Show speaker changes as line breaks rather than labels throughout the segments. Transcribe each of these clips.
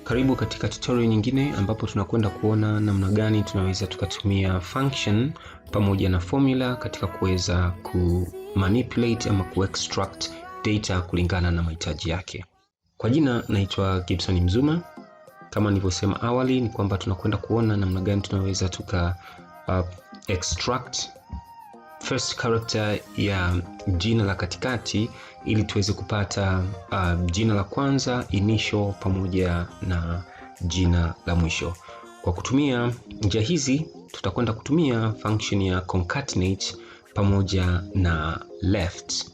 Karibu katika tutorial nyingine ambapo tunakwenda kuona namna gani tunaweza tukatumia function pamoja na formula katika kuweza kumanipulate ama kuextract data kulingana na mahitaji yake. Kwa jina naitwa Gibson Mzuma. Kama nilivyosema awali ni kwamba tunakwenda kuona namna gani tunaweza tuka extract first character ya jina la katikati ili tuweze kupata jina la kwanza initial pamoja na jina la mwisho. Kwa kutumia njia hizi tutakwenda kutumia function ya concatenate pamoja na left.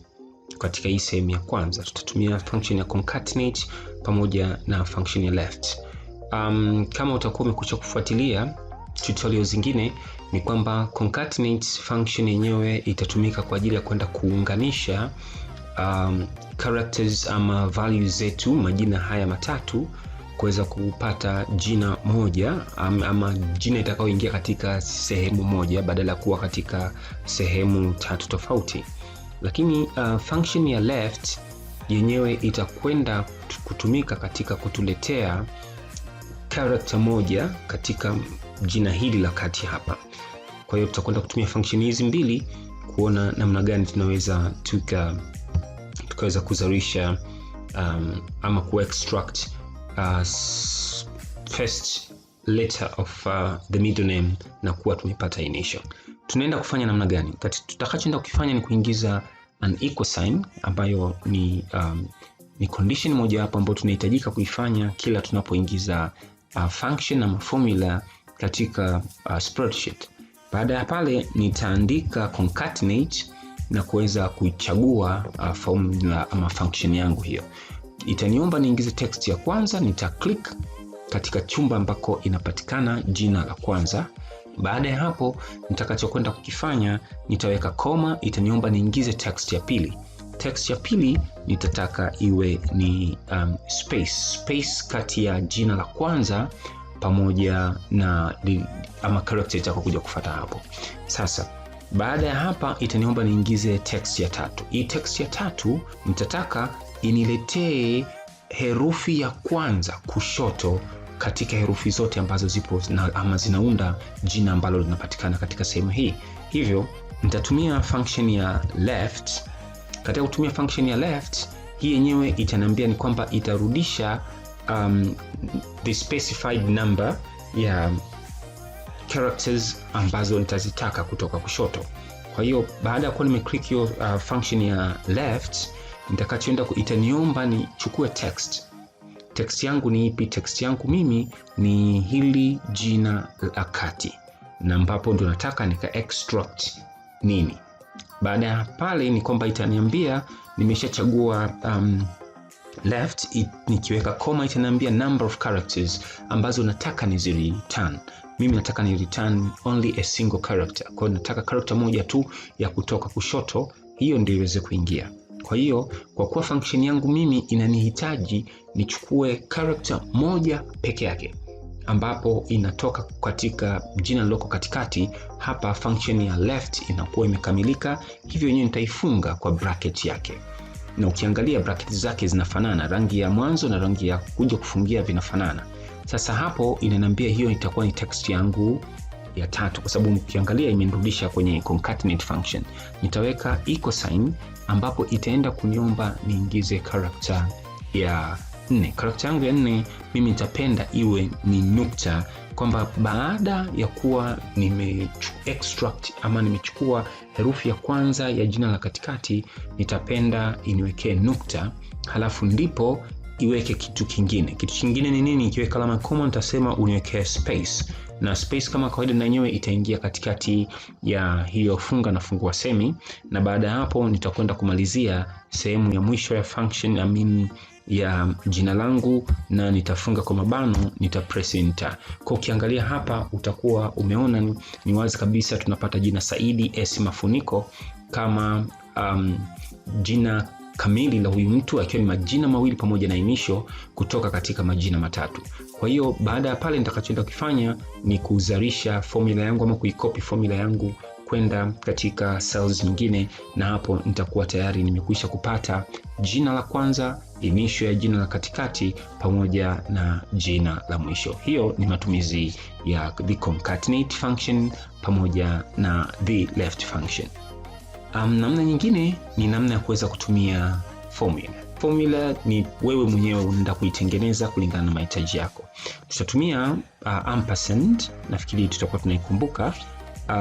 Katika hii sehemu ya kwanza tutatumia function ya concatenate pamoja na function ya left. Kama utakuwa umekucha kufuatilia tutorial zingine ni kwamba concatenate function yenyewe itatumika kwa ajili ya kwenda kuunganisha characters ama values zetu, majina haya matatu, kuweza kupata jina moja ama jina itakayoingia katika sehemu moja badala kuwa katika sehemu tatu tofauti. Lakini function ya left yenyewe itakwenda kutumika katika kutuletea character moja katika jina hili la kati hapa. Kwa hiyo tutakwenda kutumia function hizi mbili kuona namna gani tunaweza tukaweza kuzalisha ama kuextract first letter of the middle name na kuwa tumepata initial. Tunaenda kufanya namna gani? Tutakachoenda kufanya ni kuingiza an equal sign ambayo ni condition moja hapo ambayo tunahitajika kuifanya kila tunapoingiza function ama formula katika spreadsheet. Baada ya pale nitaandika concatenate na kuweza kuichagua formula ama function yangu hiyo. Itaniomba niingize text ya kwanza, nita click katika chumba ambako inapatikana jina la kwanza. Baada ya hapo nitakachokwenda kukifanya nitaweka koma, itaniomba niingize text ya pili. Text ya pili nitataka iwe ni space kati ya jina la kwanza pamoja na ama character itakayokuja kufuata hapo. Sasa baada ya hapa itaniomba niingize text ya tatu. Hii text ya tatu nitataka iniletee herufi ya kwanza kushoto katika herufi zote ambazo zipo ama zinaunda jina ambalo linapatikana katika sehemu hii. Hivyo nitatumia function ya left. Katika kutumia function ya left hii yenyewe itaniambia ni kwamba itarudisha the specified number ya characters ambazo nitazitaka kutoka kushoto. Kwa hiyo baada ya kuwa nimeclick hiyo function ya left, nitakachoenda itaniomba nichukue text. Text yangu ni ipi? Text yangu mimi ni hili jina la kati, na ambapo ndo nataka nika extract nini. Baada ya pale ni kwamba itaniambia nimeshachagua left, nikiweka comma itaniambia number of characters ambazo nataka return. Mimi nataka ni return only a single character. Kwa hiyo nataka character moja tu ya kutoka kushoto, hiyo ndio iweze kuingia. Kwa hiyo kwa kuwa function yangu mimi inanihitaji nichukue character moja peke yake ambapo inatoka katika jina liloko katikati, hapa function ya left inakuwa imekamilika. Hivyo yenyewe nitaifunga kwa bracket yake. Na ukiangalia bracket zake zinafanana, rangi ya mwanzo na rangi ya kuja kufungia vinafanana. Sasa hapo inaniambia hiyo itakuwa ni text yangu ya tatu, kwa sababu ukiangalia imenirudisha kwenye concatenate function. Nitaweka equal sign ambapo itaenda kuniomba niingize character ya 4. Character yangu ya 4 mimi nitapenda iwe ni nukta, kwamba baada ya kuwa extract ama nimechukua herufi ya kwanza ya jina la katikati, nitapenda iniwekee nukta, halafu ndipo iweke kitu kingine. Kitu kingine ni nini? Ikiweka alama koma nitasema uniwekee space, na space kama kawaida na yenyewe itaingia katikati ya hiyo funga na fungua semi. Na baada ya hapo nitakwenda kumalizia sehemu ya mwisho ya function ya jina langu na nitafunga kwa mabano, nitapress enter. Kwa ukiangalia hapa utakuwa umeona ni wazi kabisa tunapata jina Saidi S Mafuniko kama jina kamili la huyu mtu, akiwa ni majina mawili pamoja na initial kutoka katika majina matatu. Kwa hiyo baada ya pale nitakachoenda kufanya ni kuzalisha formula yangu ama kuikopi formula yangu nitakwenda katika cells nyingine, na hapo nitakuwa tayari nimekwisha kupata jina la kwanza, initial ya jina la katikati pamoja na jina la mwisho. Hiyo ni matumizi ya the concatenate function pamoja na the left function. Namna nyingine ni namna ya kuweza kutumia formula. Formula ni wewe mwenyewe unaenda kuitengeneza kulingana na mahitaji yako. Tutatumia ampersand, nafikiri tutakuwa tunaikumbuka.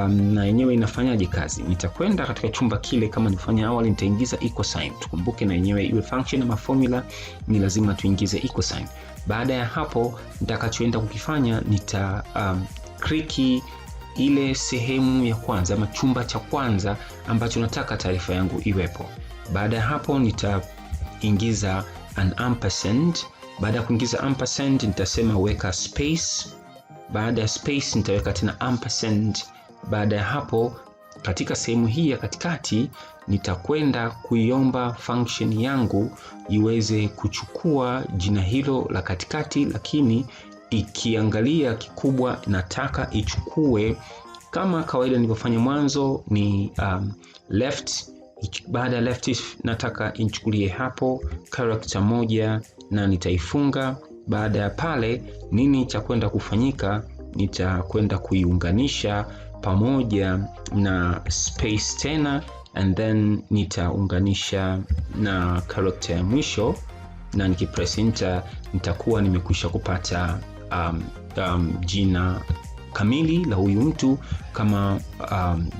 Na yenyewe inafanyaje kazi? Nitakwenda katika chumba kile kama nilifanya awali, nitaingiza equal sign. Tukumbuke na yenyewe iwe function ama formula ni lazima tuingize equal sign. Baada ya hapo nitakachoenda kukifanya nita kliki ile sehemu ya kwanza ama chumba cha kwanza ambacho nataka taarifa yangu iwepo. Baada ya hapo nitaingiza an ampersand. Baada ya kuingiza ampersand nitasema weka space. Baada ya space nitaweka tena ampersand. Baada ya hapo katika sehemu hii ya katikati nitakwenda kuiomba function yangu iweze kuchukua jina hilo la katikati, lakini ikiangalia kikubwa nataka ichukue kama kawaida nilivyofanya mwanzo ni left. Baada ya left nataka inchukulie hapo character moja na nitaifunga. Baada ya pale nini cha kwenda kufanyika? Nitakwenda kuiunganisha pamoja na space tena, and then nitaunganisha na character ya mwisho, na nikipress enter nitakuwa nimekwisha kupata jina kamili la huyu mtu kama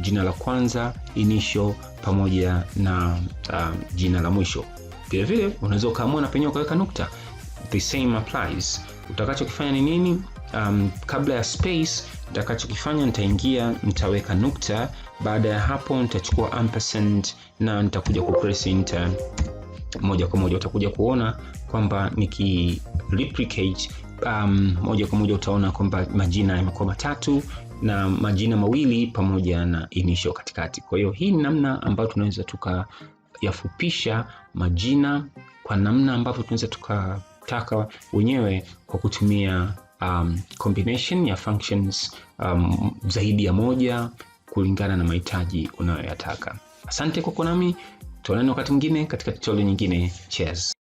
jina la kwanza, initial pamoja na jina la mwisho. Vile vile unaweza ukaamua na penyewe ukaweka nukta. The same applies. Utakachokifanya ni nini? Kabla ya space nitakachokifanya nitaweka nukta. Baada ya hapo nitachukua ampersand na nitakuja kupress enter. Moja kwa moja utakuja kuona kwamba niki replicate moja kwa moja utaona kwamba majina yamekuwa matatu na majina mawili pamoja na initial katikati. Kwa hiyo hii ni namna ambayo tunaweza tukayafupisha majina kwa namna ambavyo tunaweza tukataka wenyewe kwa kutumia combination ya functions zaidi ya moja kulingana na mahitaji unayoyataka. Asante kwa kuwa nami. Tuonane wakati mwingine katika tutorial nyingine. Cheers.